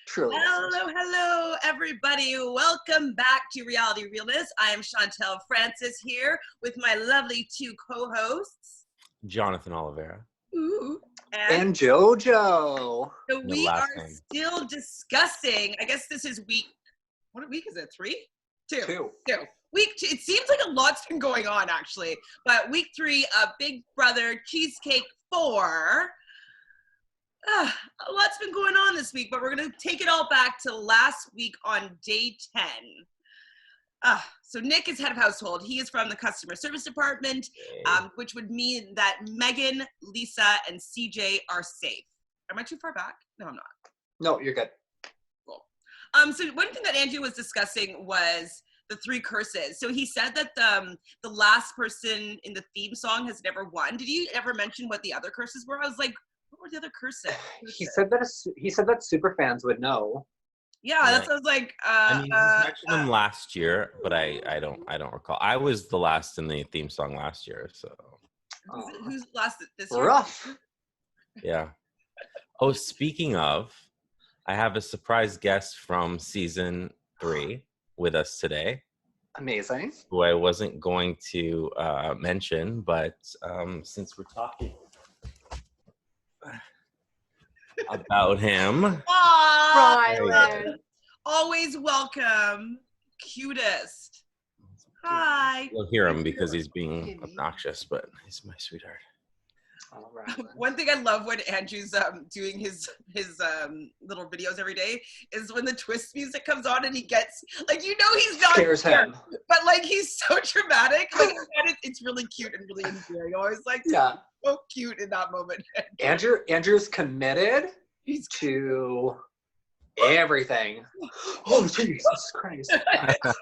Truly. Hello, everybody. Welcome back to Reality Realness. I am Chantele Francis here with my lovely two co-hosts, Jonathan Oliveira. Ooh, And Jojo. So we are still discussing, I guess this is week, what week is it? 3? 2. Week 2. It seems like a lot's been going on, actually. But week 3 of Big Brother Cheesecake 4. A lot's been going on this week, but we're going to take it all back to last week on day 10. So Nick is head of household. He is from the customer service department, which would mean that Megan, Lisa, and CJ are safe. Am I too far back? No, I'm not. No, you're good. Cool. So one thing that Andrew was discussing was the 3 curses. So he said that the last person in the theme song has never won. Did you ever mention what the other curses were? I was like, what were the other curses? He said that super fans would know. Yeah, that's what I was like. I mean, he mentioned them last year, but I don't recall. I was the last in the theme song last year, so. Who's last this year? Rough. Yeah. Oh, speaking of, I have a surprise guest from season 3 with us today. Amazing. Who I wasn't going to mention, but since we're talking about him. Aww, always welcome. Cutest. Hi. You'll hear him because he's being obnoxious, but he's my sweetheart. All right. One thing I love when Andrew's doing his little videos every day is when the twist music comes on and he gets he's not scares him, but he's so dramatic. It's really cute and really endearing. I always so cute in that moment. Andrew's committed to everything. Oh, Jesus Christ.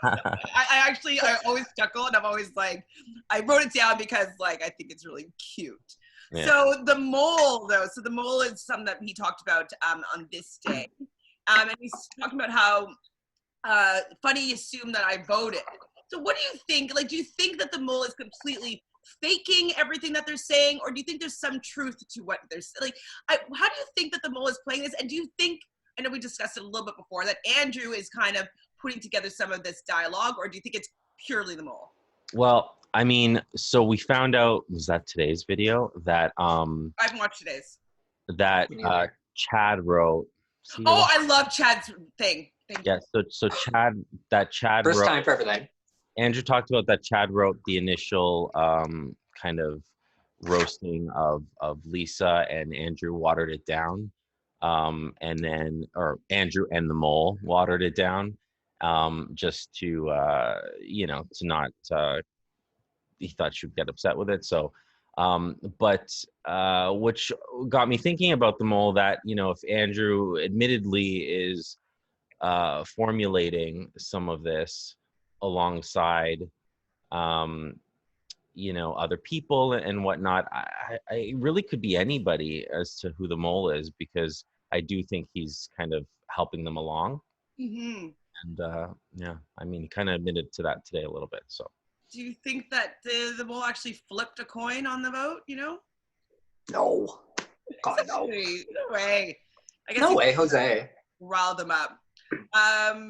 I always chuckle and I'm always like, I wrote it down because I think it's really cute. Yeah. So the mole is something that he talked about on this day. And he's talking about how funny you assume that I voted. So what do you think? Do you think that the mole is completely faking everything that they're saying, or do you think there's some truth to what they're saying? How do you think that the mole is playing this? And do you think, I know we discussed it a little bit before, that Andrew is kind of putting together some of this dialogue, or do you think it's purely the mole? Well, I mean, so we found out, was that today's video, that I haven't watched today's. That Chad wrote. I love Chad's thing. Thank you. So Chad First wrote, time for everything. Andrew talked about that Chad wrote the initial kind of roasting of Lisa, and Andrew watered it down. And then Andrew and the mole watered it down just to to not he thought she'd get upset with it. So which got me thinking about the mole, that if Andrew admittedly is formulating some of this alongside other people and whatnot, I really could be anybody as to who the mole is, because I do think he's kind of helping them along. Mm-hmm. And he kind of admitted to that today a little bit. So do you think that the mole actually flipped a coin on the vote? No. God, no. No way. I guess no way, Jose. Riled them up.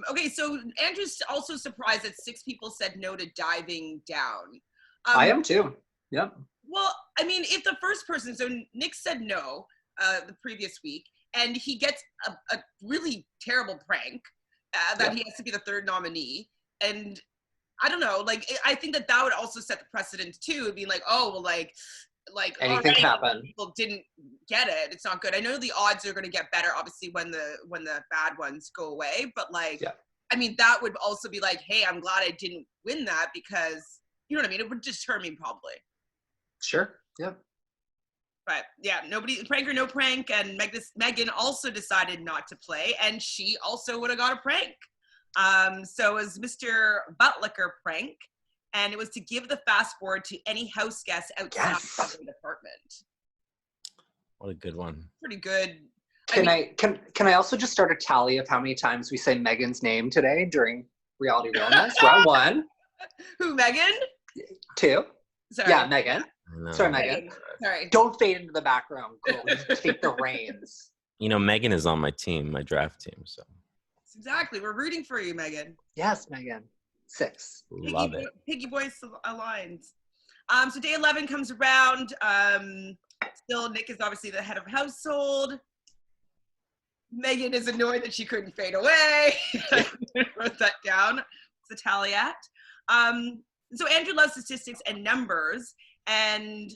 Okay, so Andrew's also surprised that 6 people said no to diving down. I am too. Yep. Well, I mean, if the first person, so Nick said no the previous week, and he gets a really terrible prank that he has to be the 3rd nominee, and I don't know, I think that would also set the precedent too, being anything can happen. People didn't get it. It's not good. I know the odds are going to get better, obviously, when the bad ones go away. But I mean, that would also be hey, I'm glad I didn't win that, because you know what I mean. It would deter me probably. Sure. Yeah. But yeah, nobody, prank or no prank, and Megan also decided not to play, and she also would have got a prank. So it was Mr. Buttlicker prank. And it was to give the fast forward to any house guests outside of the department. What a good one. Pretty good. Can I also just start a tally of how many times we say Megan's name today during Reality Realness? Round 1. Who, Megan? 2. Sorry. Yeah, Megan. No. Sorry, Megan. Sorry. Don't fade into the background, girl. Just take the reins. Megan is on my team, my draft team. So Exactly. We're rooting for you, Megan. Yes, Megan. 6. love it. Piggy Boys aligned. So day 11 comes around. Still, Nick is obviously the head of household. Megan is annoyed that she couldn't fade away. I wrote that down. It's a talliat. So Andrew loves statistics and numbers, and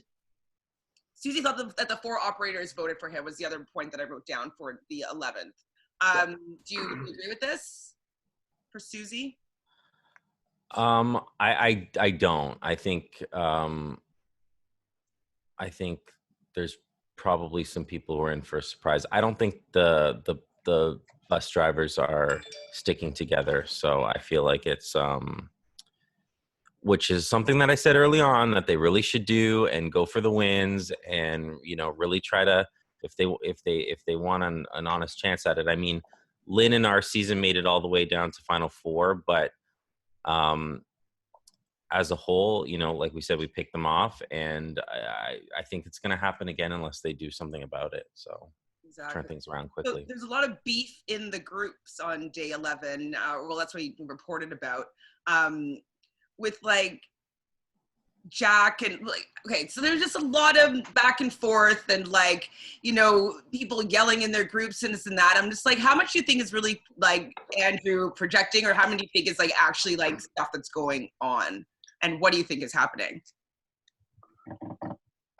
Susie thought that the 4 operators voted for him was the other point that I wrote down for the 11th. Do you agree with this for Susie? I don't. I think there's probably some people who are in for a surprise. I don't think the bus drivers are sticking together, so I feel like it's which is something that I said early on that they really should do and go for the wins and really try to if they want an honest chance at it. I mean, Lynn in our season made it all the way down to Final Four, but as a whole, like we said, we picked them off, and I think it's going to happen again unless they do something about it. So turn things around quickly. So there's a lot of beef in the groups on day 11. Well, that's what you reported about. With like Jack and okay, so there's just a lot of back and forth and people yelling in their groups and this and that. I'm just like, how much do you think is really like Andrew projecting, or how many do you think is like actually like stuff that's going on, and what do you think is happening?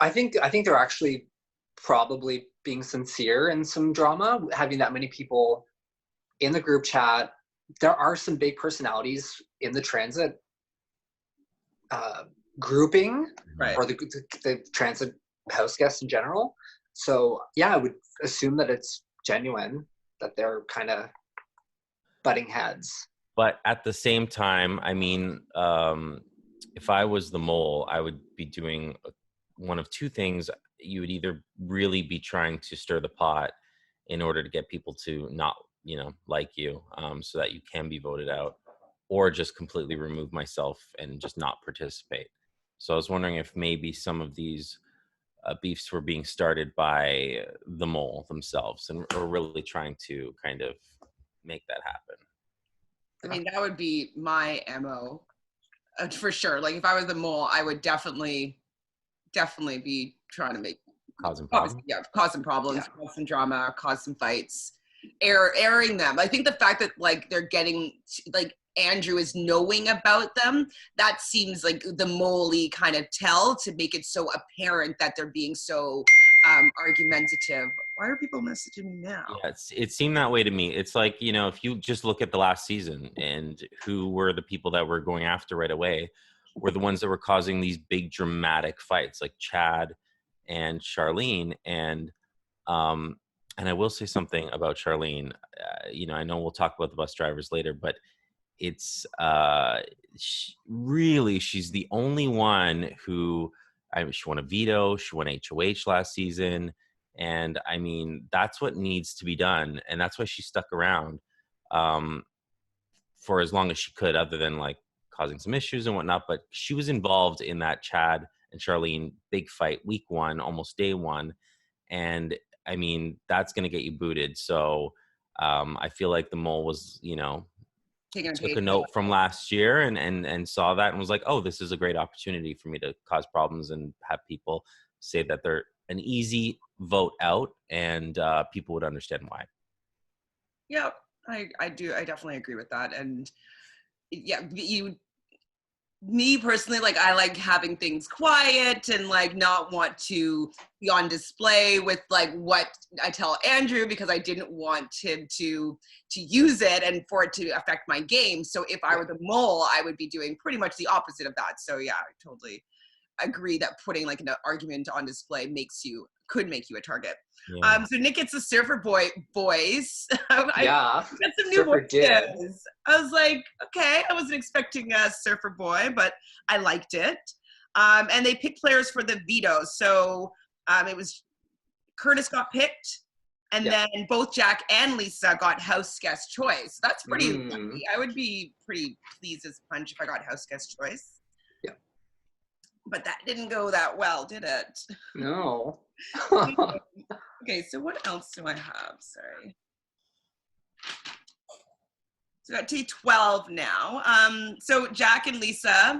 I think they're actually probably being sincere in some drama, having that many people in the group chat. There are some big personalities in the transit grouping, right, or the transit house guests in general. So yeah, I would assume that it's genuine, that they're kind of butting heads. But at the same time, I mean, if I was the mole, I would be doing one of 2 things. You would either really be trying to stir the pot in order to get people to not, like you, so that you can be voted out, or just completely remove myself and just not participate. So I was wondering if maybe some of these beefs were being started by the mole themselves, and are really trying to kind of make that happen. I mean, that would be my MO for sure. Like if I was the mole, I would definitely be trying to make Cause some problems. Yeah, cause some problems, cause some drama, cause some fights, airing them. I think the fact that like they're getting like Andrew is knowing about them, that seems like the mole-y kind of tell to make it so apparent that they're being so argumentative. Why are people messaging me now? Yeah, it seemed that way to me. It's like, if you just look at the last season and who were the people that were going after right away, were the ones that were causing these big dramatic fights, like Chad and Charlene. And I will say something about Charlene. I know we'll talk about the bus drivers later, but it's she's the only one who, she won a veto, she won HOH last season. And I mean, that's what needs to be done. And that's why she stuck around for as long as she could, other than like causing some issues and whatnot. But she was involved in that Chad and Charlene big fight week 1, almost day 1. And I mean, that's going to get you booted. So I feel like the mole was, took a note from last year and saw that and was like, oh, this is a great opportunity for me to cause problems and have people say that they're an easy vote out, and people would understand why. Yeah, I do. I definitely agree with that. And yeah, me personally, like I like having things quiet and like not want to be on display with like what I tell Andrew, because I didn't want him to use it and for it to affect my game. So if I were the mole, I would be doing pretty much the opposite of that. So yeah, I totally agree that putting like an argument on display could make you a target. Yeah. So Nick gets the surfer boy voice. I got some new voices. I was like, okay, I wasn't expecting a surfer boy, but I liked it. And they picked players for the veto. So it was Curtis got picked, and then both Jack and Lisa got house guest choice. That's pretty lucky. I would be pretty pleased as punch if I got house guest choice. But that didn't go that well, did it? No. Okay, so what else do I have? Sorry. So I got T12 now. So Jack and Lisa,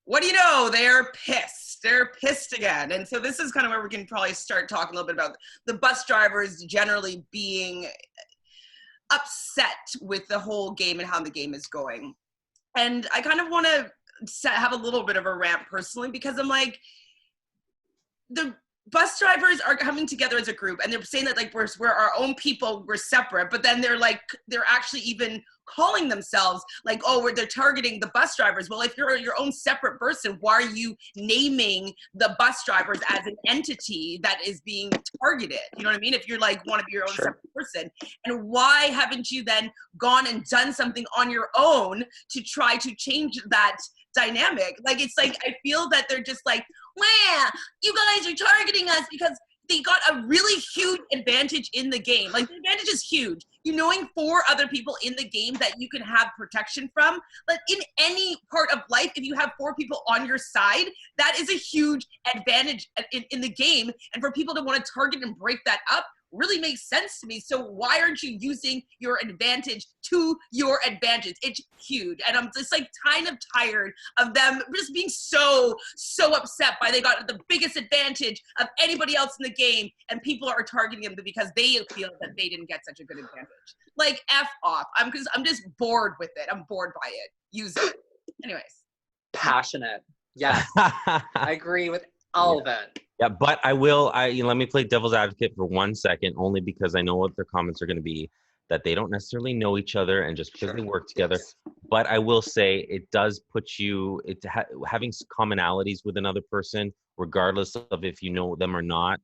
what do you know? They're pissed. They're pissed again. And so this is kind of where we can probably start talking a little bit about the bus drivers generally being upset with the whole game and how the game is going. And I kind of want to have a little bit of a rant personally, because I'm like, the bus drivers are coming together as a group and they're saying that like we're our own people, we're separate, but then they're actually even calling themselves like, oh, they're targeting the bus drivers. Well, if you're your own separate person, why are you naming the bus drivers as an entity that is being targeted? You know what I mean? If you're like want to be your own separate person, and why haven't you then gone and done something on your own to try to change that dynamic? Like, it's like I feel that they're just like, wow, you guys are targeting us because they got a really huge advantage in the game. Like, the advantage is huge. You knowing 4 other people in the game that you can have protection from. But in any part of life, if you have 4 people on your side, that is a huge advantage in the game. And for people to want to target and break that up really makes sense to me. So why aren't you using your advantage to your advantage? It's huge. And I'm just like kind of tired of them just being so upset by they got the biggest advantage of anybody else in the game, and people are targeting them because they feel that they didn't get such a good advantage. Like, F off. I'm just bored with it. I'm bored by it. Use it. Anyways. Passionate. Yes. I agree with all of it. Yeah, but let me play devil's advocate for 1 second, only because I know what their comments are going to be, that they don't necessarily know each other and just because they work together. Yes. But I will say it does put you, having commonalities with another person, regardless of if you know them or not,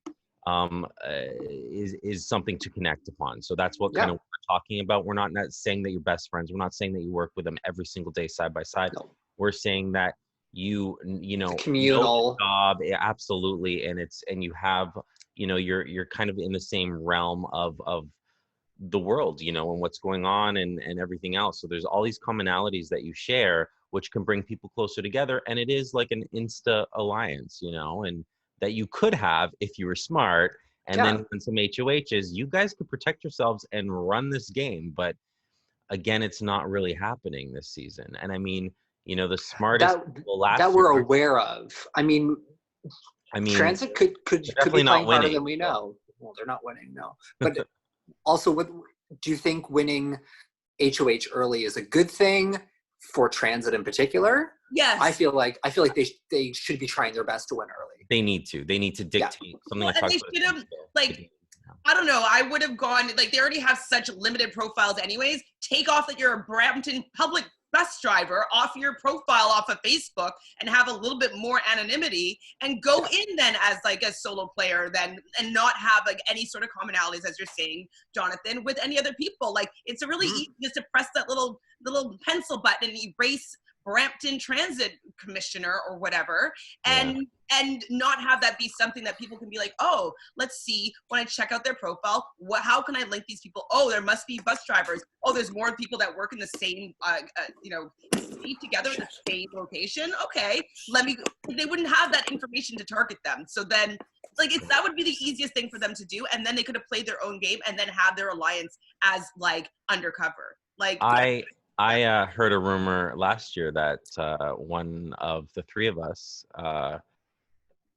is something to connect upon. So that's what kind of we're talking about. We're not saying that you're best friends. We're not saying that you work with them every single day side by side. No. We're saying that you know, communal job, absolutely, and you have, you're kind of in the same realm of the world, and what's going on and everything else. So there's all these commonalities that you share, which can bring people closer together, and it is like an insta alliance, and that you could have if you were smart. And then when some HOHs, you guys could protect yourselves and run this game. But again, it's not really happening this season. And I mean, the smartest people last that we're aware of. I mean, Transit could be playing harder than we know. Well, they're not winning, no. But also, do you think winning HOH early is a good thing for Transit in particular? Yes. I feel like they should be trying their best to win early. They need to dictate something. Well, and they should have, like, I don't know, I would have gone, like, they already have such limited profiles anyways. Take off that you're a Brampton public bus driver off your profile off of Facebook and have a little bit more anonymity, and go in then as like a solo player then, and not have like any sort of commonalities, as you're saying, Jonathan, with any other people. Like, it's a really easy just to press that little pencil button and erase Brampton Transit Commissioner or whatever, and not have that be something that people can be like, oh, let's see, when I check out their profile, how can I link these people? Oh, there must be bus drivers. Oh, there's more people that work in the same, city together in the same location. Okay, they wouldn't have that information to target them. So then, like, that would be the easiest thing for them to do, and then they could have played their own game and then have their alliance as like undercover. Like, I heard a rumor last year that one of the 3 of us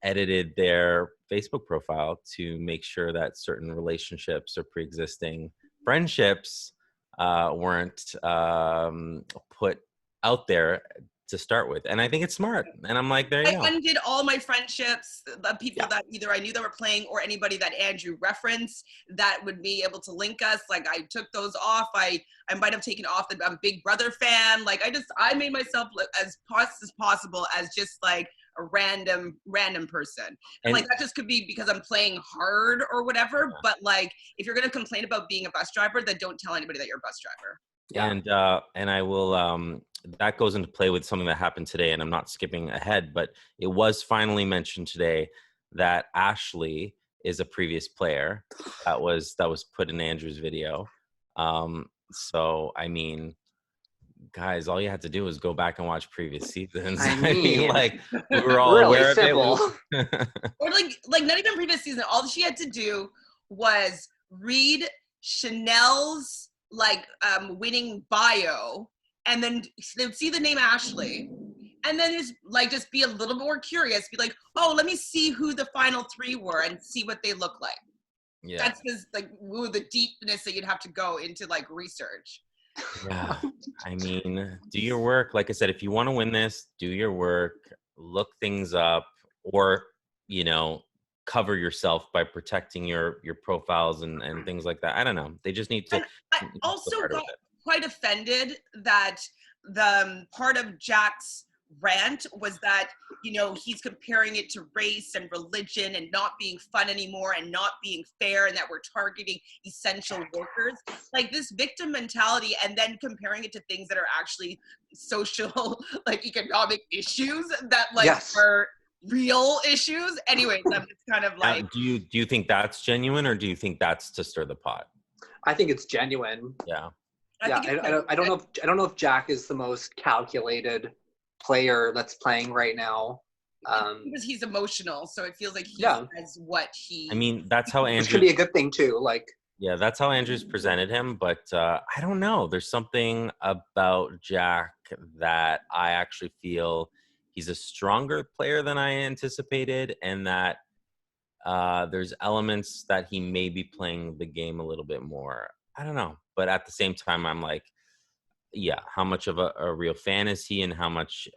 edited their Facebook profile to make sure that certain relationships or pre-existing friendships weren't put out there to start with. And I think it's smart. And I'm like, there you go. I undid all my friendships, the people that either I knew that were playing or anybody that Andrew referenced that would be able to link us. Like, I took those off. I might have taken off I'm a Big Brother fan. Like, I made myself look as possible as just like a random person. And like, that just could be because I'm playing hard or whatever. But like, if you're going to complain about being a bus driver, then don't tell anybody that you're a bus driver. Yeah. And I will, that goes into play with something that happened today, and I'm not skipping ahead, but it was finally mentioned today that Ashley is a previous player that was put in Andrew's video. So, I mean, guys, all you had to do was go back and watch previous seasons. I mean, like we were all really aware simple. of it. Or like not even previous season. All she had to do was read Chanel's winning bio, and then they'd see the name Ashley, and then just be a little more curious. Be like, oh, let me see who the final 3 were and see what they look like. Yeah, that's just the deepness that you'd have to go into research. Yeah, I mean, do your work. Like I said, if you want to win this, do your work, look things up, or cover yourself by protecting your profiles and things like that. I don't know. They just need to. And I also got quite offended that the part of Jack's rant was that he's comparing it to race and religion and not being fun anymore and not being fair, and that we're targeting essential workers, this victim mentality, and then comparing it to things that are actually social economic issues that yes. are real issues. Anyways, it's kind of do you think that's genuine, or do you think that's to stir the pot? I think it's genuine. Yeah. I don't know if Jack is the most calculated player that's playing right now. Because he's emotional, so it feels like he says what he. I mean, that's how Andrew. Which could be a good thing too. Yeah, that's how Andrew's presented him, but I don't know. There's something about Jack that I actually feel he's a stronger player than I anticipated, and that there's elements that he may be playing the game a little bit more. I don't know, but at the same time, I'm like, yeah, how much of a real fan is he, and how much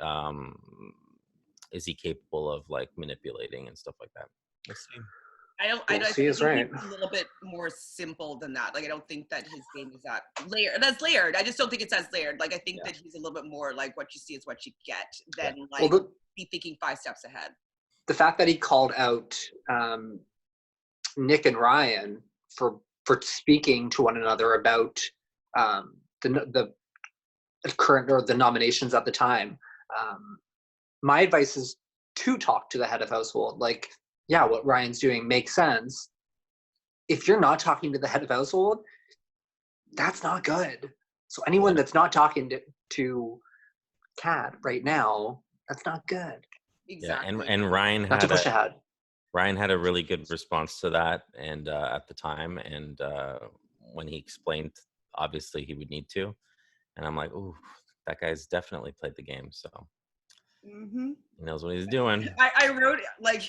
is he capable of manipulating and stuff like that? Let's see. I think he's a little bit more simple than that. I don't think that his game is that layered. That's layered. I just don't think it's as layered. I think that he's a little bit more what you see is what you get than be thinking 5 steps ahead. The fact that he called out Nick and Ryan for speaking to one another about the current or the nominations at the time. My advice is to talk to the head of household. What Ryan's doing makes sense. If you're not talking to the head of household, that's not good. So anyone that's not talking to Kat right now, that's not good. Exactly. Yeah, and Ryan not to push ahead. Ryan had a really good response to that, and at the time, and when he explained, obviously he would need to. And I'm like, ooh, that guy's definitely played the game, so he knows what he's doing. I wrote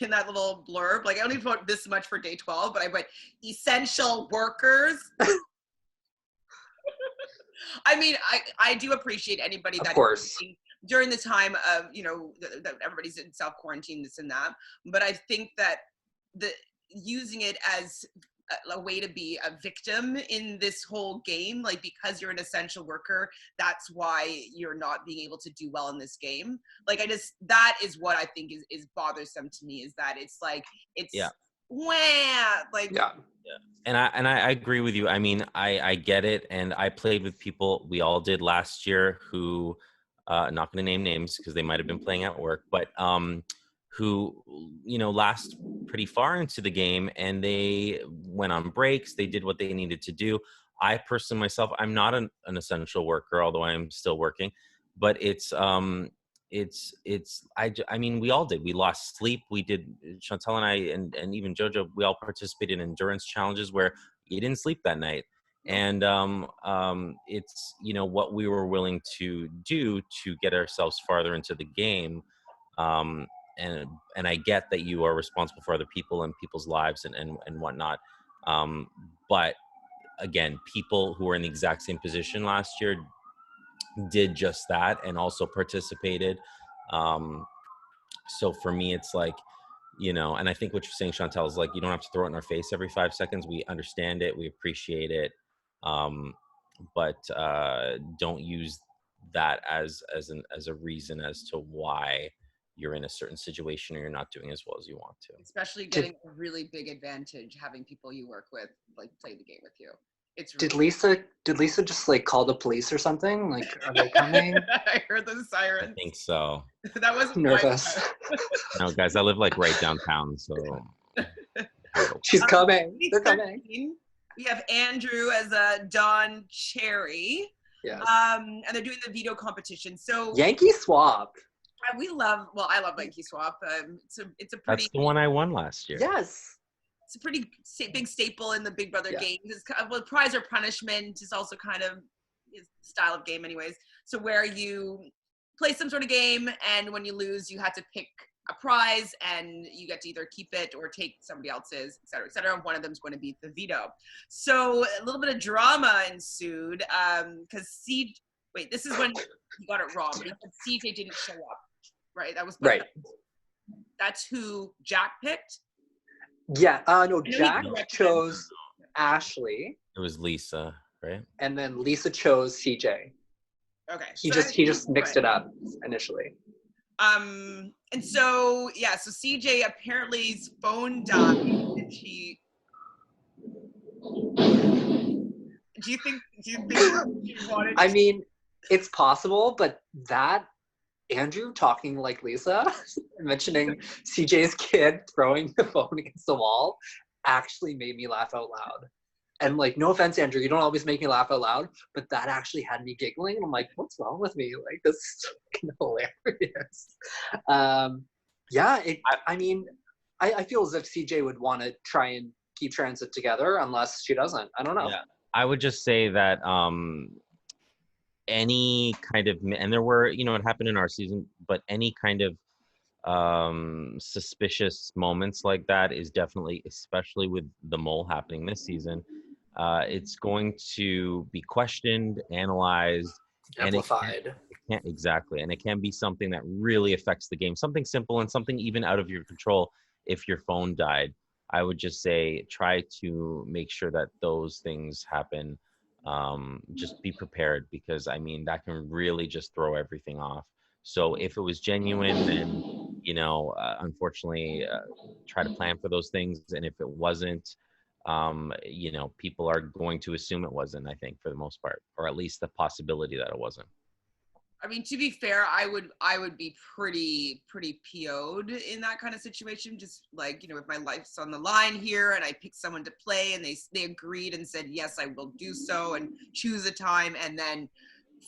in that little blurb, I only wrote this much for day 12, but I put essential workers. I mean, I do appreciate anybody of that course. During the time of that everybody's in self-quarantine, this and that, but I think that using it as a way to be a victim in this whole game, because you're an essential worker, that's why you're not being able to do well in this game. That is what I think is bothersome to me, is that it's And I agree with you. I mean, I get it, and I played with people, we all did last year, who not going to name names because they might have been playing at work, but who last pretty far into the game, and they went on breaks, they did what they needed to do. I personally myself, I'm not an essential worker, although I'm still working, but I mean, we all did. We lost sleep. We did, Chantele and I, and even Jojo, we all participated in endurance challenges where you didn't sleep that night. And it's what we were willing to do to get ourselves farther into the game. And I get that you are responsible for other people and people's lives and whatnot. But again, people who were in the exact same position last year did just that and also participated. So for me, it's and I think what you're saying, Chantele, is you don't have to throw it in our face every 5 seconds. We understand it. We appreciate it. But don't use that as a reason as to why you're in a certain situation or you're not doing as well as you want to. Especially getting a really big advantage having people you work with play the game with you. It's really did Lisa just call the police or something? Are they coming? I heard the sirens. I think so. That was nervous. No, guys, I live right downtown, so she's coming. They're coming. We have Andrew as a Don Cherry. Yes. And they're doing the veto competition. So Yankee Swap. I love Yankee Swap. It's a pretty. That's the one I won last year. Yes. It's a pretty big staple in the Big Brother games. It's kind of, well, prize or punishment is also kind of his style of game, anyways. So where you play some sort of game, and when you lose, you have to pick a prize, and you get to either keep it or take somebody else's, et cetera, et cetera. One of them is going to be the veto. So a little bit of drama ensued because this is when he got it wrong. Because CJ didn't show up, right? That was right. That's who Jack picked. Yeah. No, Jack chose Ashley. It was Lisa, right? And then Lisa chose CJ. Okay. He just mixed it up initially. And so CJ apparently's phone died, and she. Do you think she wanted? I mean, it's possible, but that Andrew talking like Lisa, mentioning CJ's kid throwing the phone against the wall, actually made me laugh out loud. And like, no offense, Andrew, you don't always make me laugh out loud, but that actually had me giggling. And I'm like, what's wrong with me? Like, this is fucking hilarious. I feel as if CJ would want to try and keep Transit together unless she doesn't. I don't know. Yeah. I would just say that any kind of, and there were, it happened in our season, but any kind of suspicious moments like that is definitely, especially with the mole happening this season, it's going to be questioned, analyzed, amplified. And it can be something that really affects the game, something simple and something even out of your control. If your phone died, I would just say try to make sure that those things happen. Just be prepared, because I mean that can really just throw everything off. So if it was genuine, then unfortunately try to plan for those things, and if it wasn't, people are going to assume it wasn't, I think, for the most part, or at least the possibility that it wasn't. I mean, to be fair, I would be pretty PO'd in that kind of situation. Just like, if my life's on the line here and I pick someone to play and they agreed and said, yes, I will do so, and choose a time, and then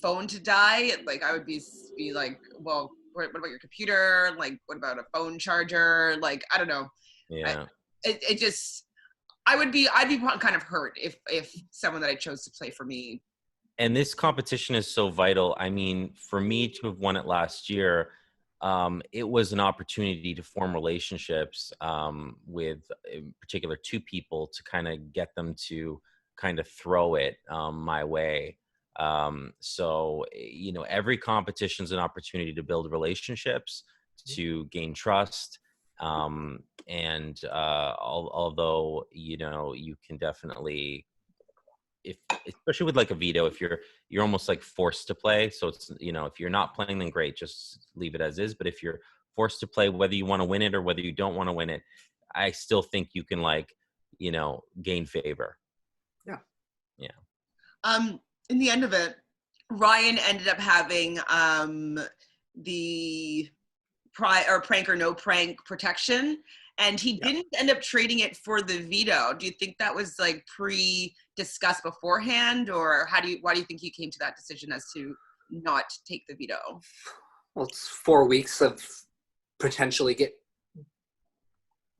phone to die, like I would be like, well, what about your computer? Like, what about a phone charger? Like, I don't know. Yeah. I'd be kind of hurt if someone that I chose to play for me. And this competition is so vital. I mean, for me to have won it last year, it was an opportunity to form relationships with, in particular, two people, to kind of get them to kind of throw it my way. So, every competition is an opportunity to build relationships, to gain trust. And although, you can definitely, especially with like a veto, if you're almost like forced to play. So it's, if you're not playing, then great, just leave it as is. But if you're forced to play, whether you want to win it or whether you don't want to win it, I still think you can gain favor. Yeah. Yeah. In the end of it, Ryan ended up having the prank or no prank protection, and he didn't end up trading it for the veto. Do you think that was like pre-discussed beforehand, or why do you think he came to that decision as to not take the veto? Well, it's 4 weeks of potentially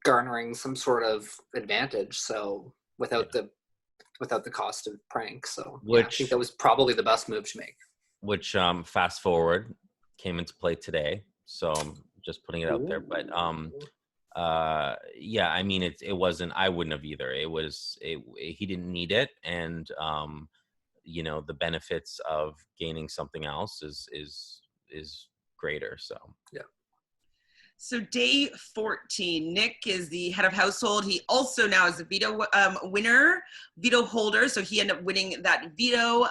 garnering some sort of advantage, so without the cost of prank. So I think that was probably the best move to make. Which fast forward came into play today, so I'm just putting it out there. But I mean, it wasn't, I wouldn't have either. He didn't need it, and the benefits of gaining something else is greater. So yeah. So day 14, Nick is the head of household. He also now is a veto veto holder. So he ended up winning that veto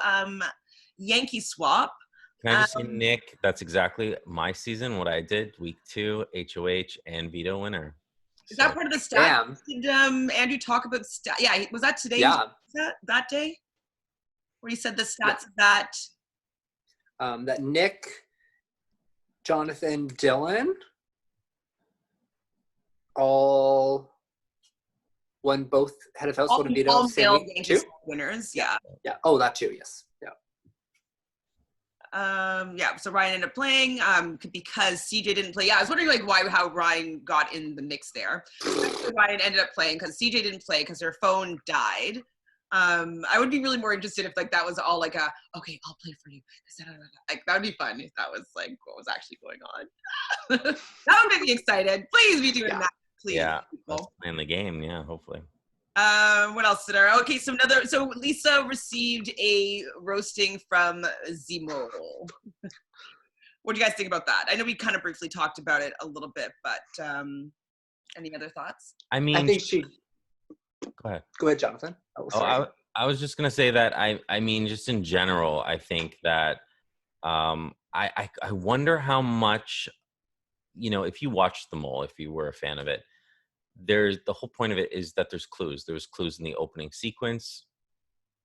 Yankee swap. Can I just say, Nick, that's exactly my season, what I did, week 2, HOH, and veto winner. Is that part of the stats? Did Andrew talk about stats? Yeah, was that today? Yeah. That day? Where he said the stats that Nick, Jonathan, Dylan all won both head of household and veto same week too? Winners, yeah. Yeah. Oh, that too, yes. Yeah. So Ryan ended up playing because CJ didn't play. Yeah, I was wondering how Ryan got in the mix there. Ryan ended up playing because CJ didn't play because her phone died. I would be really more interested if that was all okay, I'll play for you. That would be fun if that was what was actually going on. That would make me excited. Please be doing that. Please. Yeah, let's play in the game. Yeah, hopefully. What else did so Lisa received a roasting from Zemo. What do you guys think about that? I know we kind of briefly talked about it a little bit, but any other thoughts? I think she. Go ahead, Jonathan. I was just gonna say that I mean, just in general, I think that I wonder how much, if you watched The Mole, if you were a fan of it, the whole point of it is that there's clues. There was clues in the opening sequence.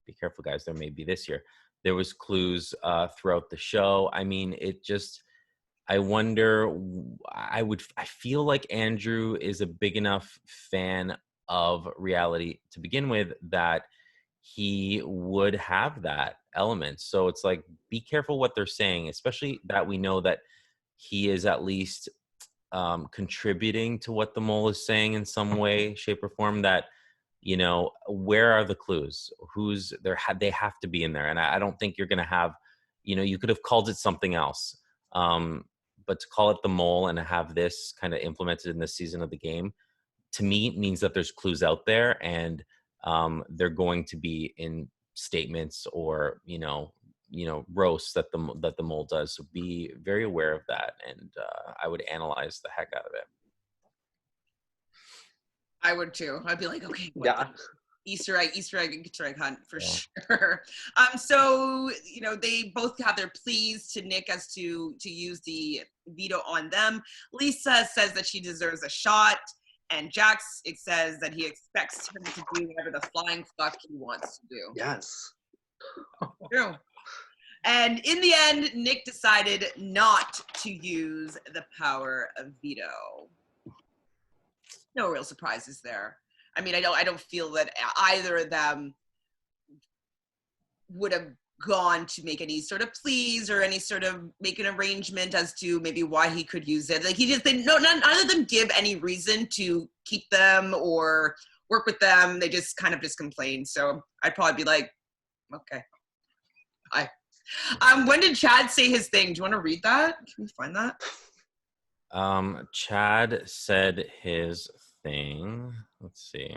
Be careful, guys. There may be this year. There was clues throughout the show. I mean, I wonder. I feel like Andrew is a big enough fan of reality to begin with that he would have that element. So it's be careful what they're saying, especially that we know that he is at least contributing to what the mole is saying in some way, shape, or form. That where are the clues? Who's there? They have to be in there, and I don't think you're going to have. You could have called it something else, but to call it the mole and have this kind of implemented in this season of the game, to me, it means that there's clues out there, and they're going to be in statements or roasts that the mole does. So be very aware of that, and I would analyze the heck out of it. I would too. I'd be like, okay, Easter egg hunt for sure. So they both have their pleas to Nick as to use the veto on them. Lisa says that she deserves a shot, and Jax says that he expects him to do whatever the flying fuck he wants to do. Yes. True. And in the end, Nick decided not to use the power of veto. No real surprises there. I mean, I don't feel that either of them would have gone to make any sort of pleas or any sort of make an arrangement as to maybe why he could use it. None of them give any reason to keep them or work with them. They just kind of complain. So I'd probably be like, okay. When did Chad say his thing? Do you want to read that? Can we find that? Chad said his thing. Let's see.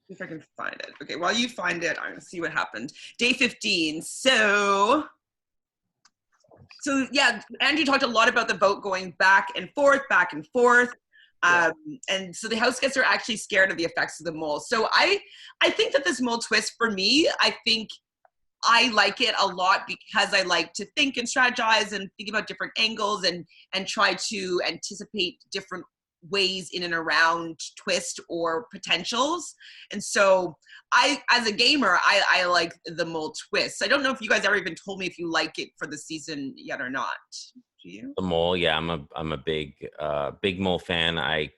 If I can find it. Okay, while you find it, I'm going to see what happened. Day 15. So yeah, Andrew talked a lot about the vote going back and forth. And so the house guests are actually scared of the effects of the mole. So I think that this mole twist, for me, I think I like it a lot because I like to think and strategize and think about different angles and try to anticipate different ways in and around twist or potentials. And so as a gamer, I like the mole twist. I don't know if you guys ever even told me if you like it for the season yet or not. Do you? The mole, yeah, I'm a big mole fan.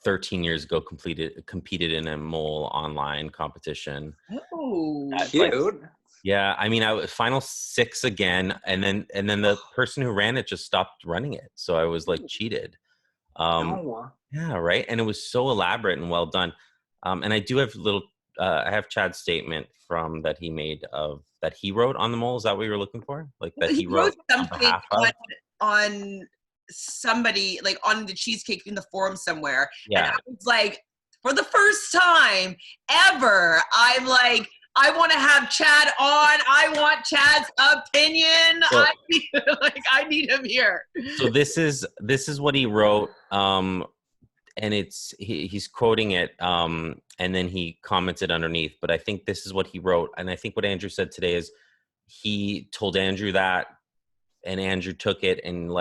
13 years ago competed in a mole online competition. Oh, cute. Yeah, I mean, I was final 6 again, and then the person who ran it just stopped running it, so I was cheated. Yeah, right. And it was so elaborate and well done. And I do have I have Chad's statement that he made that he wrote on the mole. Is that what you were looking for? That he wrote something on somebody, on the Cheesecake in the forum somewhere. Yeah. And I was for the first time ever, I'm I want to have Chad on. I want Chad's opinion. So, I need him here. So this is what he wrote, and he's quoting it, and then he commented underneath. But I think this is what he wrote, and I think what Andrew said today is he told Andrew that, and Andrew took it, and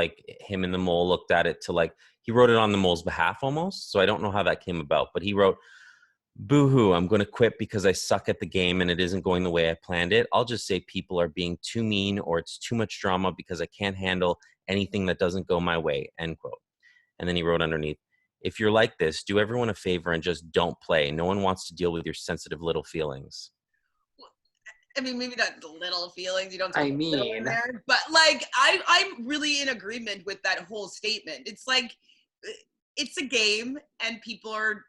him and the mole looked at it to he wrote it on the mole's behalf almost. So I don't know how that came about, but he wrote, "Boo-hoo, I'm going to quit because I suck at the game and it isn't going the way I planned it. I'll just say people are being too mean or it's too much drama because I can't handle anything that doesn't go my way," end quote. And then he wrote underneath, "If you're like this, do everyone a favor and just don't play. No one wants to deal with your sensitive little feelings." I mean, maybe not the little feelings. You don't. I mean, there, but like, I'm really in agreement with that whole statement. It's like, it's a game, and people are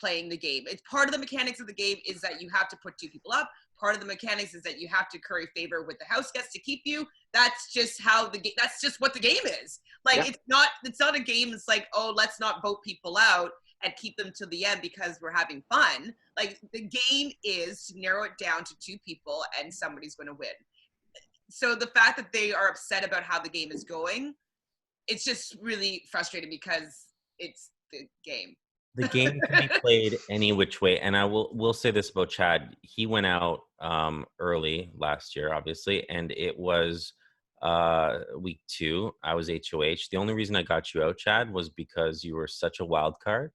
playing the game. It's part of the mechanics of the game is that you have to put two people up. Part of the mechanics is that you have to curry favor with the house guests to keep you. That's just how the game. That's just what the game is. Like, it's not a game. It's like, oh, let's not vote people out and keep them to the end because we're having fun. Like, the game is to narrow it down to two people and somebody's going to win. So the fact that they are upset about how the game is going, it's just really frustrating because it's the game. The game can be played any which way. And I will say this about Chad. He went out early last year, obviously, and it was week 2. I was HOH. The only reason I got you out, Chad, was because you were such a wild card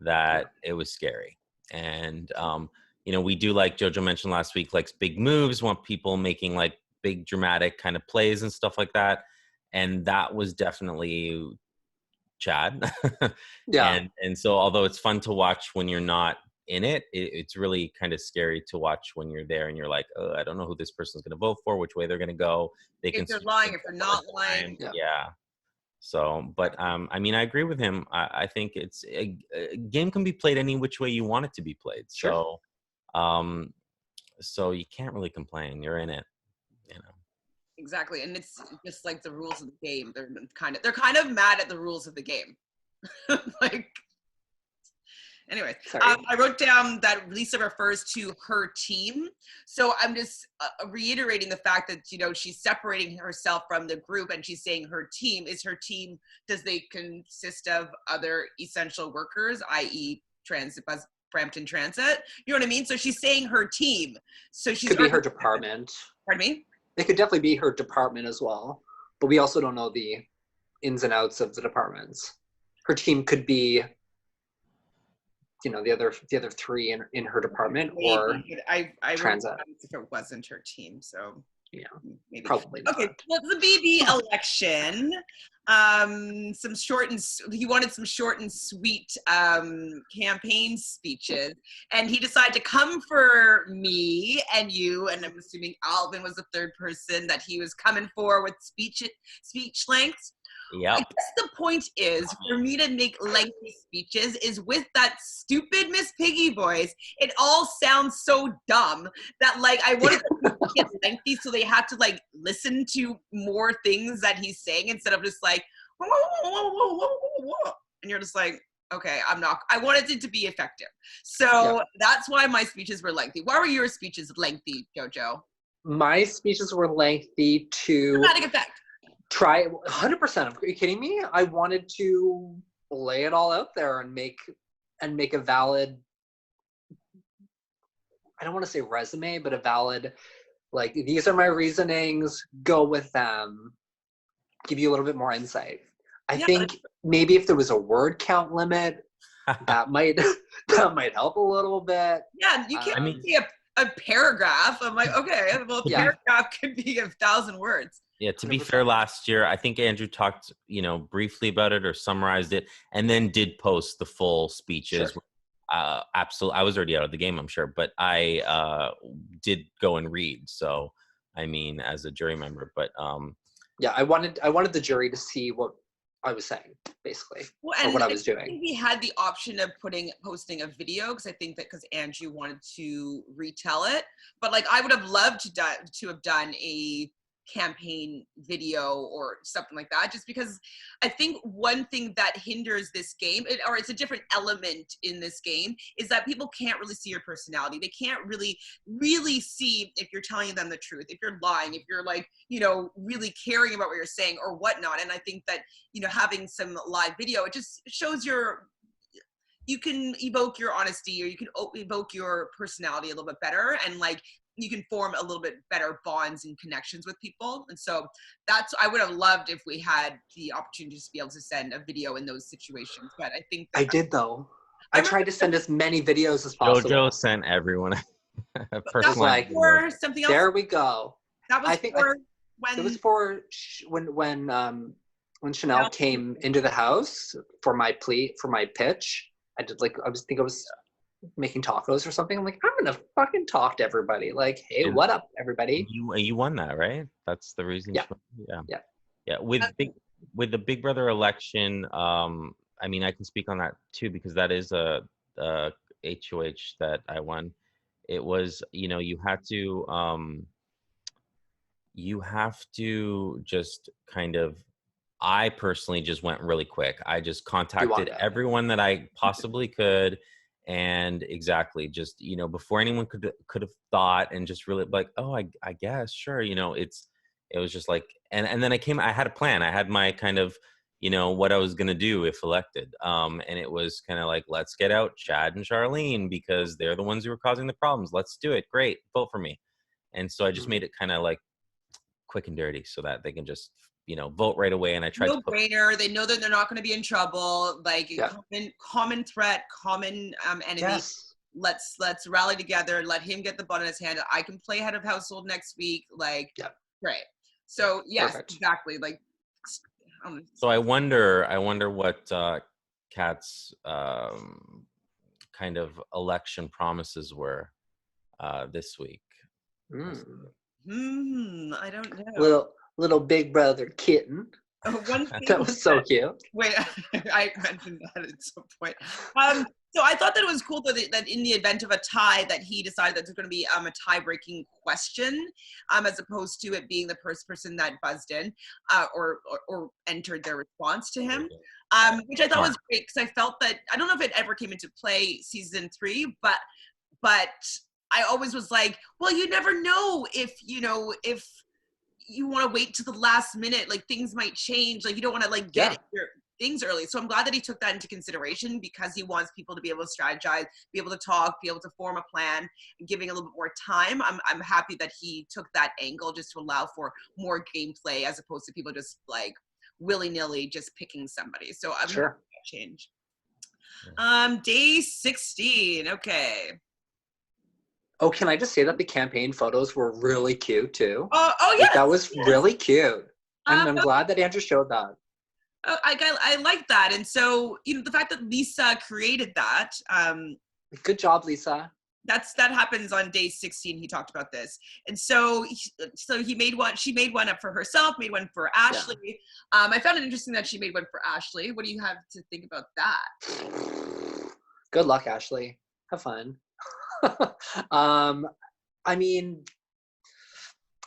that it was scary. And we do, like Jojo mentioned last week, like big moves, want people making like big dramatic kind of plays and stuff like that. And that was definitely Chad. And so although it's fun to watch when you're not in it, it's really kind of scary to watch when you're there and you're like, oh, I don't know who this person's going to vote for, which way they're going to go. If they're lying, if they're not lying. Yeah. So, but I mean, I agree with him. I think it's a game can be played any which way you want it to be played. Sure. So, so you can't really complain. You're in it, Exactly, and it's just like the rules of the game. They're kind of mad at the rules of the game. Like, anyway, I wrote down that Lisa refers to her team. So I'm just reiterating the fact that, she's separating herself from the group and she's saying her team. Is her team, does they consist of other essential workers, i.e. Brampton Transit? You know what I mean? So she's saying her team. So she's could be her department. Pardon me? It could definitely be her department as well. But we also don't know the ins and outs of the departments. Her team could be the other 3 in her department. Maybe. Or I Transit. If it wasn't her team, so maybe. Probably not. Okay, well, the BB election, he wanted some short and sweet campaign speeches, and he decided to come for me and you, and I'm assuming Alvin was the third person that he was coming for with speech lengths. Yep. I guess the point is, for me to make lengthy speeches is with that stupid Miss Piggy voice. It all sounds so dumb that, like, I wanted to make it lengthy so they have to, like, listen to more things that he's saying instead of just like, whoa, whoa, whoa, whoa, whoa, whoa, whoa. And you're just like, okay, I wanted it to be effective. So that's why my speeches were lengthy. Why were your speeches lengthy, Jojo? My speeches were lengthy to... Dramatic effect. Try 100%. Are you kidding me? I wanted to lay it all out there and make a valid, I don't want to say resume, but a valid, like, these are my reasonings, go with them, give you a little bit more insight. I think maybe if there was a word count limit, that might help a little bit. Yeah, you can't see a paragraph. I'm like, okay, well, a paragraph could be 1,000 words. Yeah, to be fair, last year, I think Andrew talked, briefly about it or summarized it, and then did post the full speeches. Sure. Absolutely. I was already out of the game, I'm sure, but I did go and read. So, I mean, as a jury member, but I wanted the jury to see what I was saying, basically, or what I was doing. We had the option of posting a video because Andrew wanted to retell it, but like I would have loved to have done a campaign video or something like that, just because I think one thing that hinders this game, or it's a different element in this game, is that people can't really see your personality. They can't really see if you're telling them the truth, if you're lying, if you're like, really caring about what you're saying or whatnot. And I think that, having some live video, it just shows you can evoke your honesty, or you can evoke your personality a little bit better, and like you can form a little bit better bonds and connections with people. And so I would have loved if we had the opportunity to be able to send a video in those situations. But I think I did, though. I tried to send as many videos as possible. Jojo sent everyone a personal. Like, or something else. There we go. That was it was for when Chanel came into the house for my pitch. I did, like, I think it was making tacos or something. I'm like, I'm gonna fucking talk to everybody. Like, hey, And what up, everybody? you won that, right? That's the reason. Yeah. Yeah. Yeah. With the Big Brother election, I mean, I can speak on that too because that is a HOH that I won. It was, you have to just kind of, I personally just went really quick. I just contacted everyone that I possibly could. And exactly, just, before anyone could have thought, and just really like, oh, I guess, sure. It was just like, and then I had a plan. I had my kind of, what I was going to do if elected. And it was kind of like, let's get out Chad and Charlene because they're the ones who were causing the problems. Let's do it. Great. Vote for me. And so I just made it kind of like quick and dirty so that they can just vote right away. And I tried no brainer. They know that they're not going to be in trouble. Like common threat, common enemy. Yes. Let's rally together. Let him get the ball in his hand. I can play head of household next week. Like, great. So yes, perfect. Exactly. Like, so I wonder what Kat's kind of election promises were this week. I don't know. Little Big Brother kitten. That was so cute. Wait, I mentioned that at some point. So I thought that it was cool that in the event of a tie, that he decided that there's going to be a tie-breaking question, as opposed to it being the first person that buzzed in or entered their response to him, which I thought was great because I felt that, I don't know if it ever came into play season 3, but I always was like, well, you never know if you want to wait to the last minute, like things might change. Like you don't want to like get your things early. So I'm glad that he took that into consideration because he wants people to be able to strategize, be able to talk, be able to form a plan, and giving a little bit more time. I'm happy that he took that angle just to allow for more gameplay as opposed to people just like willy-nilly just picking somebody. So I'm sure that change. Day 16. Okay. Oh, can I just say that the campaign photos were really cute too? Oh yeah, that was really cute. I'm glad that Andrew showed that. I like that, and so the fact that Lisa created that. Good job, Lisa. That happens on day 16. He talked about this, and so he made one. She made one up for herself. Made one for Ashley. Yeah. I found it interesting that she made one for Ashley. What do you have to think about that? Good luck, Ashley. Have fun. I mean,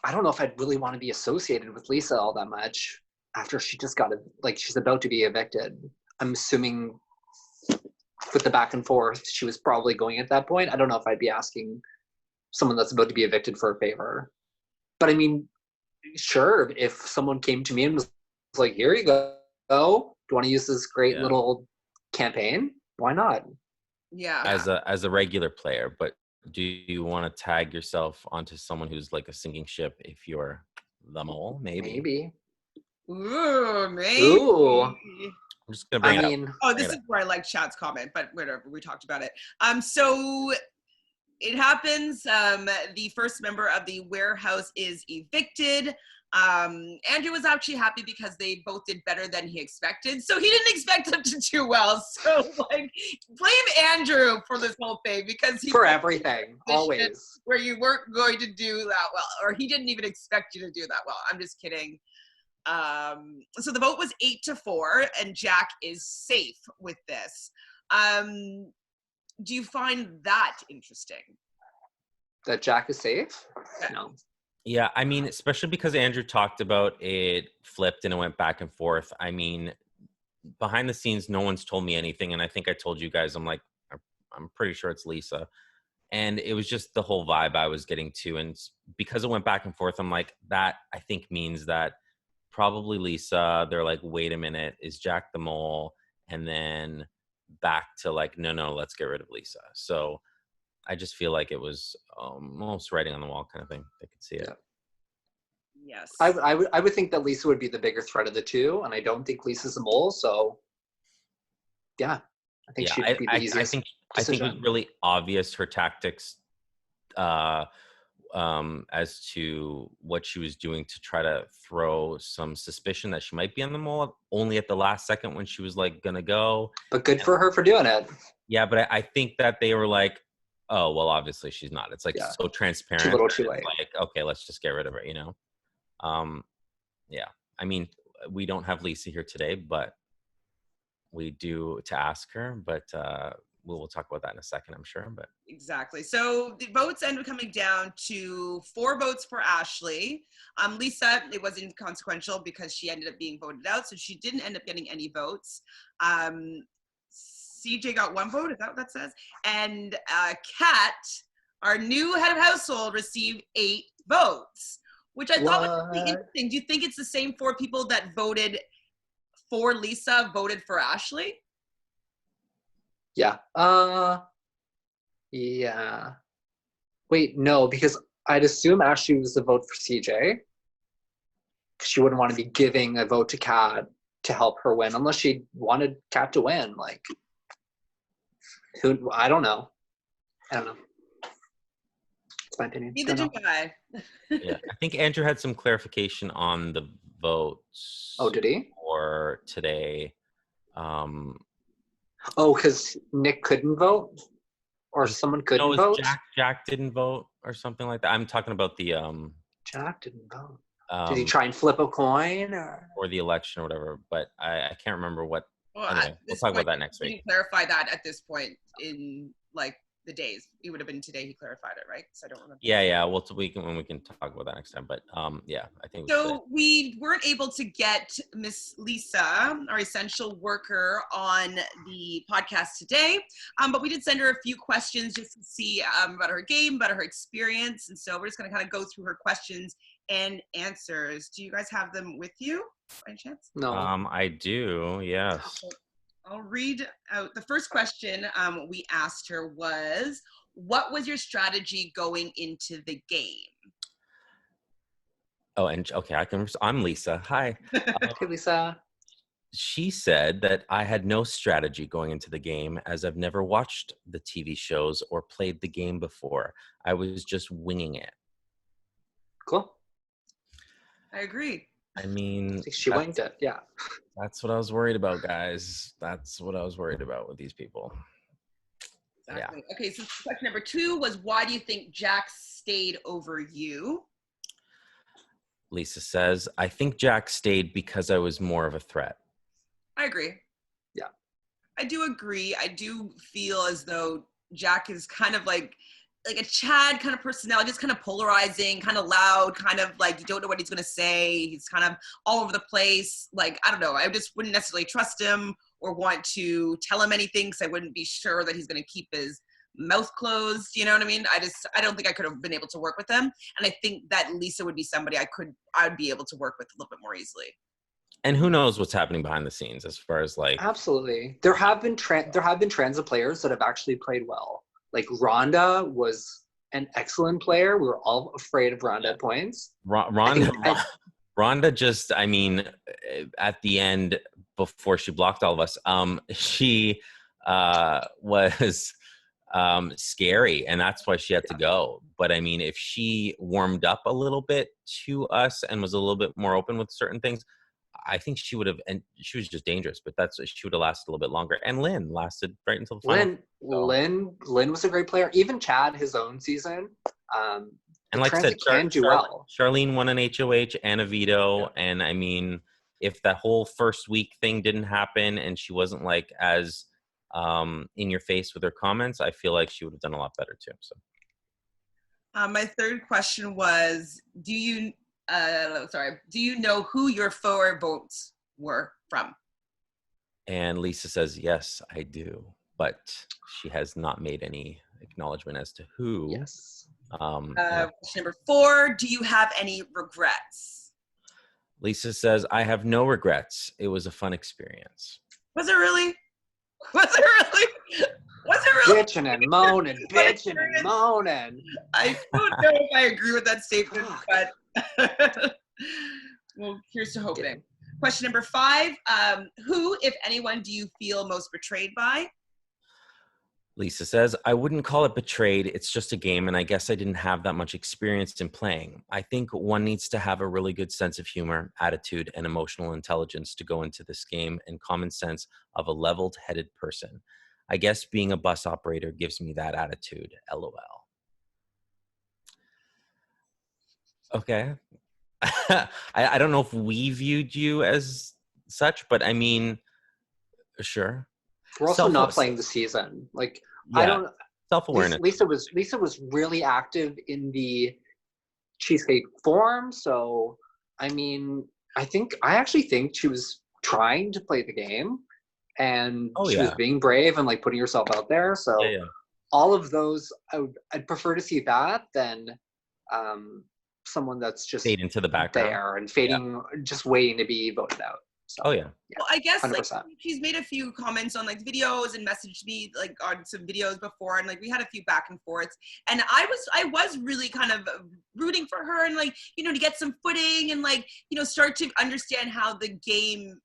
I don't know if I'd really want to be associated with Lisa all that much after she just she's about to be evicted. I'm assuming with the back and forth, she was probably going at that point. I don't know if I'd be asking someone that's about to be evicted for a favor. But I mean, sure, if someone came to me and was like, here you go. Do you want to use this great little campaign? Why not? Yeah. As a regular player, but do you want to tag yourself onto someone who's like a sinking ship if you're the mole? Maybe. Ooh, maybe. Ooh. I'm just gonna bring it up. Oh, this is where I like Chad's comment, but whatever, we talked about it. So it happens. The first member of the warehouse is evicted. Andrew was actually happy because they both did better than he expected. So he didn't expect them to do well. So like, blame Andrew for this whole thing because for everything, always. Where you weren't going to do that well, or he didn't even expect you to do that well. I'm just kidding. So the vote was 8-4, and Jack is safe with this. Do you find that interesting? That Jack is safe? No. Yeah, I mean, especially because Andrew talked about it flipped and it went back and forth. I mean, behind the scenes, no one's told me anything. And I think I told you guys, I'm pretty sure it's Lisa. And it was just the whole vibe I was getting to. And because it went back and forth, I'm like, that I think means that probably Lisa, they're like, wait a minute, is Jack the mole? And then back to like, no, let's get rid of Lisa. So I just feel like it was almost writing on the wall kind of thing. They could see it. Yes. I would think that Lisa would be the bigger threat of the two, and I don't think Lisa's the mole. So, yeah, I think she'd be the easiest. I think it was really obvious her tactics as to what she was doing to try to throw some suspicion that she might be on the mole, only at the last second when she was like gonna go. But good for her for doing it. Yeah, but I think that they were like, oh, well, obviously she's not. It's like so transparent. Too little, too late. Like, okay, let's just get rid of her, you know? Yeah. I mean, we don't have Lisa here today, but we do to ask her, but we'll talk about that in a second, I'm sure. But exactly. So the votes ended up coming down to 4 votes for Ashley. Lisa, it was inconsequential because she ended up being voted out, so she didn't end up getting any votes. CJ got 1 vote, is that what that says? And Kat, our new head of household, received 8 votes, which I thought was really interesting. Do you think it's the same 4 people that voted for Lisa voted for Ashley? Yeah. Yeah. Wait, no, because I'd assume Ashley was the vote for CJ. She wouldn't want to be giving a vote to Kat to help her win unless she wanted Kat to win. Like, who? I don't know. It's my opinion. Neither do I. Yeah, I think Andrew had some clarification on the votes. Oh, did he? Or today. Oh, because Nick couldn't vote? Or someone couldn't vote? Jack didn't vote or something like that. I'm talking about the Jack didn't vote. Did he try and flip a coin or the election or whatever? But I can't remember what. Well, anyway, we'll talk about that next week. We can clarify that at this point in like the days. It would have been today he clarified it, right? Because I don't remember. Yeah. Well, we can talk about that next time. But yeah, I think. So we weren't able to get Miss Lisa, our essential worker, on the podcast today, but we did send her a few questions just to see about her game, about her experience, and so we're just going to kind of go through her questions and answers. Do you guys have them with you by any chance? No. I do. Yes. I'll read out the first question we asked her was, what was your strategy going into the game? Oh, and okay, I'm Lisa. Hi. Hey, Lisa. She said that I had no strategy going into the game as I've never watched the TV shows or played the game before. I was just winging it. Cool. I agree. I mean, she winged it. Yeah. That's what I was worried about, guys. That's what I was worried about with these people. Exactly. Yeah. Okay, so question number 2 was, why do you think Jack stayed over you? Lisa says, I think Jack stayed because I was more of a threat. I agree. Yeah. I do agree. I do feel as though Jack is kind of like a Chad kind of personality, just kind of polarizing, kind of loud, kind of like you don't know what he's going to say. He's kind of all over the place. Like, I don't know. I just wouldn't necessarily trust him or want to tell him anything because I wouldn't be sure that he's going to keep his mouth closed. You know what I mean? I don't think I could have been able to work with him. And I think that Lisa would be somebody I'd be able to work with a little bit more easily. And who knows what's happening behind the scenes as far as like. Absolutely. There have been transit players that have actually played well. Like Rhonda was an excellent player. We were all afraid of Rhonda at points. Rhonda just, I mean, at the end, before she blocked all of us, she was scary, and that's why she had to go. But I mean, if she warmed up a little bit to us and was a little bit more open with certain things, I think she would have, and she was just dangerous, but she would have lasted a little bit longer. And Lynn lasted right until the final. Lynn was a great player. Even Chad, his own season. And like I said, Charlene won an HOH and a veto. Yeah. And I mean, if that whole first week thing didn't happen and she wasn't like as in your face with her comments, I feel like she would have done a lot better too. So, my third question was, do you know who your 4 votes were from? And Lisa says, yes, I do. But she has not made any acknowledgement as to who. Yes. Question number 4, do you have any regrets? Lisa says, I have no regrets. It was a fun experience. Was it really? Was it really? Bitching and moaning, bitching and moaning. I don't know if I agree with that statement, but well, here's to hoping. Question number 5, who, if anyone, do you feel most betrayed by? Lisa says, I wouldn't call it betrayed. It's just a game, and I guess I didn't have that much experience in playing. I think one needs to have a really good sense of humor, attitude, and emotional intelligence to go into this game, and common sense of a leveled-headed person. I guess being a bus operator gives me that attitude. LOL. Okay. I don't know if we viewed you as such, but I mean, sure. We're also not playing the season. Like, yeah. I don't. Self-awareness. Lisa was really active in the Cheesecake forum, so I mean, I actually think she was trying to play the game, and she was being brave and like putting herself out there. So all of those, I'd prefer to see that than someone that's just fade into the background there and fading, just waiting to be voted out. So, well, I guess like she's made a few comments on like videos and messaged me like on some videos before, and like we had a few back and forths, and I was really kind of rooting for her and like, you know, to get some footing and like, you know, start to understand how the game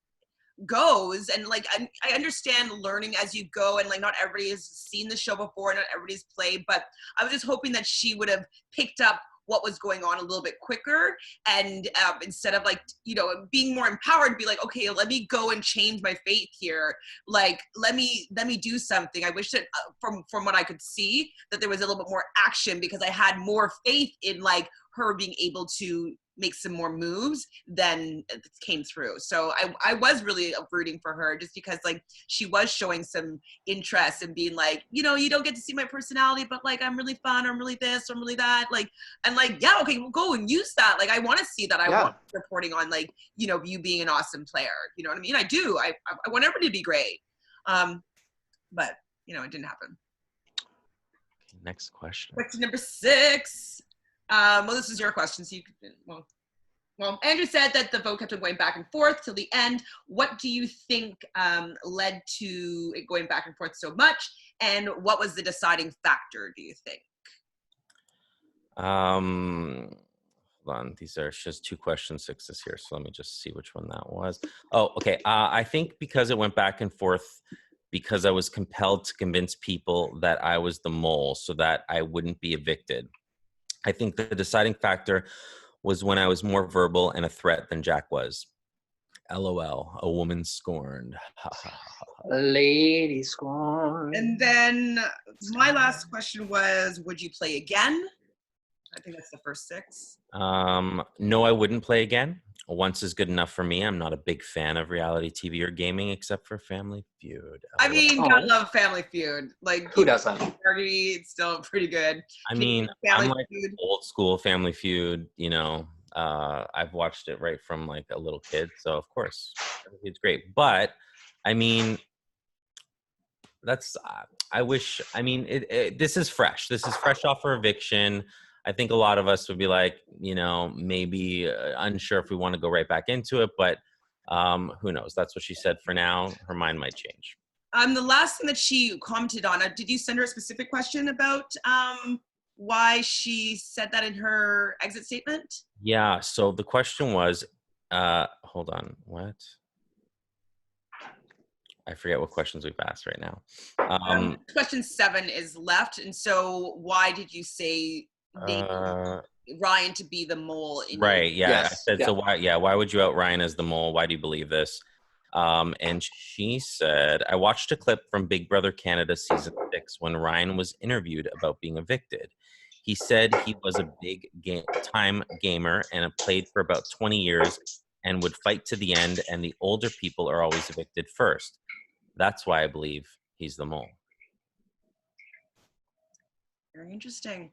goes. And like I understand learning as you go, and like not everybody has seen the show before, not everybody's played, but I was just hoping that she would have picked up what was going on a little bit quicker, and instead of like, you know, being more empowered, be like, okay, let me go and change my fate here. Like, let me do something. I wish that from what I could see, that there was a little bit more action, because I had more faith in like her being able to make some more moves than came through. So I was really rooting for her, just because like she was showing some interest and being like, you know, you don't get to see my personality, but like I'm really fun, or I'm really this, or I'm really that. Like, and like, yeah, okay, we'll go and use that. Like, I want to see that. I want reporting on like, you know, you being an awesome player. You know what I mean? I do. I want everybody to be great. But you know, it didn't happen. Okay, next question. Question number 6. Well, this is your question, so you can, well, Andrew said that the vote kept on going back and forth till the end. What do you think led to it going back and forth so much? And what was the deciding factor, do you think? Hold on. These are just 2 question 6s here, so let me just see which one that was. Oh, okay. I think because it went back and forth, because I was compelled to convince people that I was the mole so that I wouldn't be evicted. I think the deciding factor was when I was more verbal and a threat than Jack was. LOL, a woman scorned. A lady scorned. And then my last question was, would you play again? I think that's the first 6. No, I wouldn't play again. Once is good enough for me. I'm not a big fan of reality TV or gaming, except for Family Feud. I mean, I love Family Feud. Like, who doesn't? It's still pretty good. I mean, I'm like old school Family Feud. You know, I've watched it right from like a little kid, so of course it's great. But I mean, that's I wish. I mean, this is fresh. This is fresh off her eviction. I think a lot of us would be like, you know, maybe unsure if we want to go right back into it, but who knows? That's what she said for now. Her mind might change. The last thing that she commented on, did you send her a specific question about why she said that in her exit statement? Yeah, so the question was, hold on, what? I forget what questions we've asked right now. Question 7 is left, and so why did you say Ryan to be the mole? Right. Yeah. Yes. I said, so why? Yeah. Why would you out Ryan as the mole? Why do you believe this? And she said, I watched a clip from Big Brother Canada season 6 when Ryan was interviewed about being evicted. He said he was a big time gamer and played for about 20 years and would fight to the end. And the older people are always evicted first. That's why I believe he's the mole. Very interesting.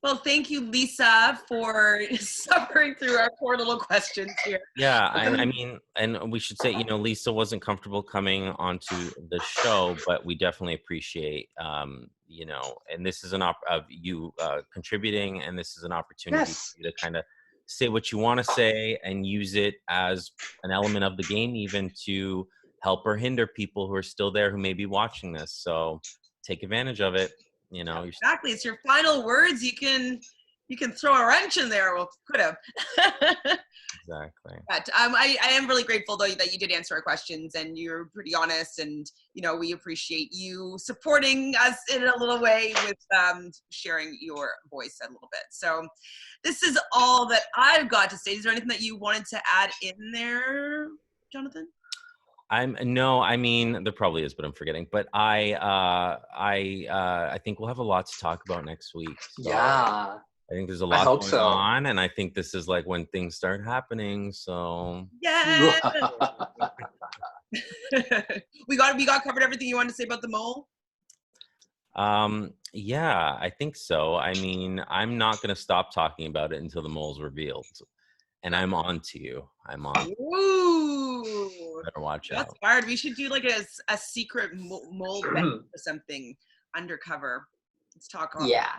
Well, thank you, Lisa, for suffering through our poor little questions here. Yeah, I mean, and we should say, you know, Lisa wasn't comfortable coming onto the show, but we definitely appreciate, you know, and this is an of you contributing, and this is an opportunity for you to kind of say what you want to say and use it as an element of the game, even to help or hinder people who are still there who may be watching this. So take advantage of it. You know, exactly. It's your final words. You can throw a wrench in there. Well, could have. Exactly. But I am really grateful though that you did answer our questions and you're pretty honest, and we appreciate you supporting us in a little way with sharing your voice a little bit. So this is all that I've got to say. Is there anything that you wanted to add in there, Jonathan? No, I mean there probably is, but I'm forgetting. But I think we'll have a lot to talk about next week. So. Yeah. I think there's a lot going on, and I think this is like when things start happening. So yeah, we got covered everything you wanted to say about the mole. Yeah, I think so. I mean, I'm not gonna stop talking about it until the mole's revealed, and I'm on to you. I'm on. Ooh, better watch that's out. hard. We should do like a secret mole bet or something undercover. Let's talk. Yeah.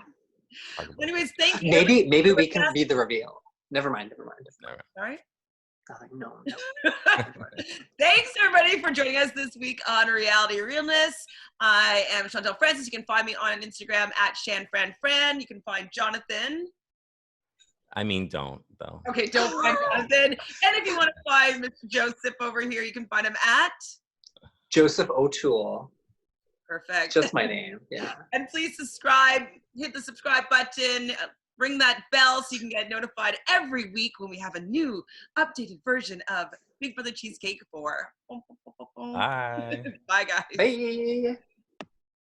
Anyways, thank you. Maybe we can be the reveal. Never mind. All right. No. Thanks everybody for joining us this week on Realnesss. I am Chantele Francis. You can find me on Instagram at ShanFranFran. You can find Jonathan. I mean, don't though. Okay, don't find Jonathan. And if you want to find Mr. Joseph over here, you can find him at Joseph O'Toole. Perfect. Just my name. Yeah. And please subscribe. Hit the subscribe button. Ring that bell so you can get notified every week when we have a new updated version of Big Brother Cheesecake 4. Bye. Bye, guys. Bye.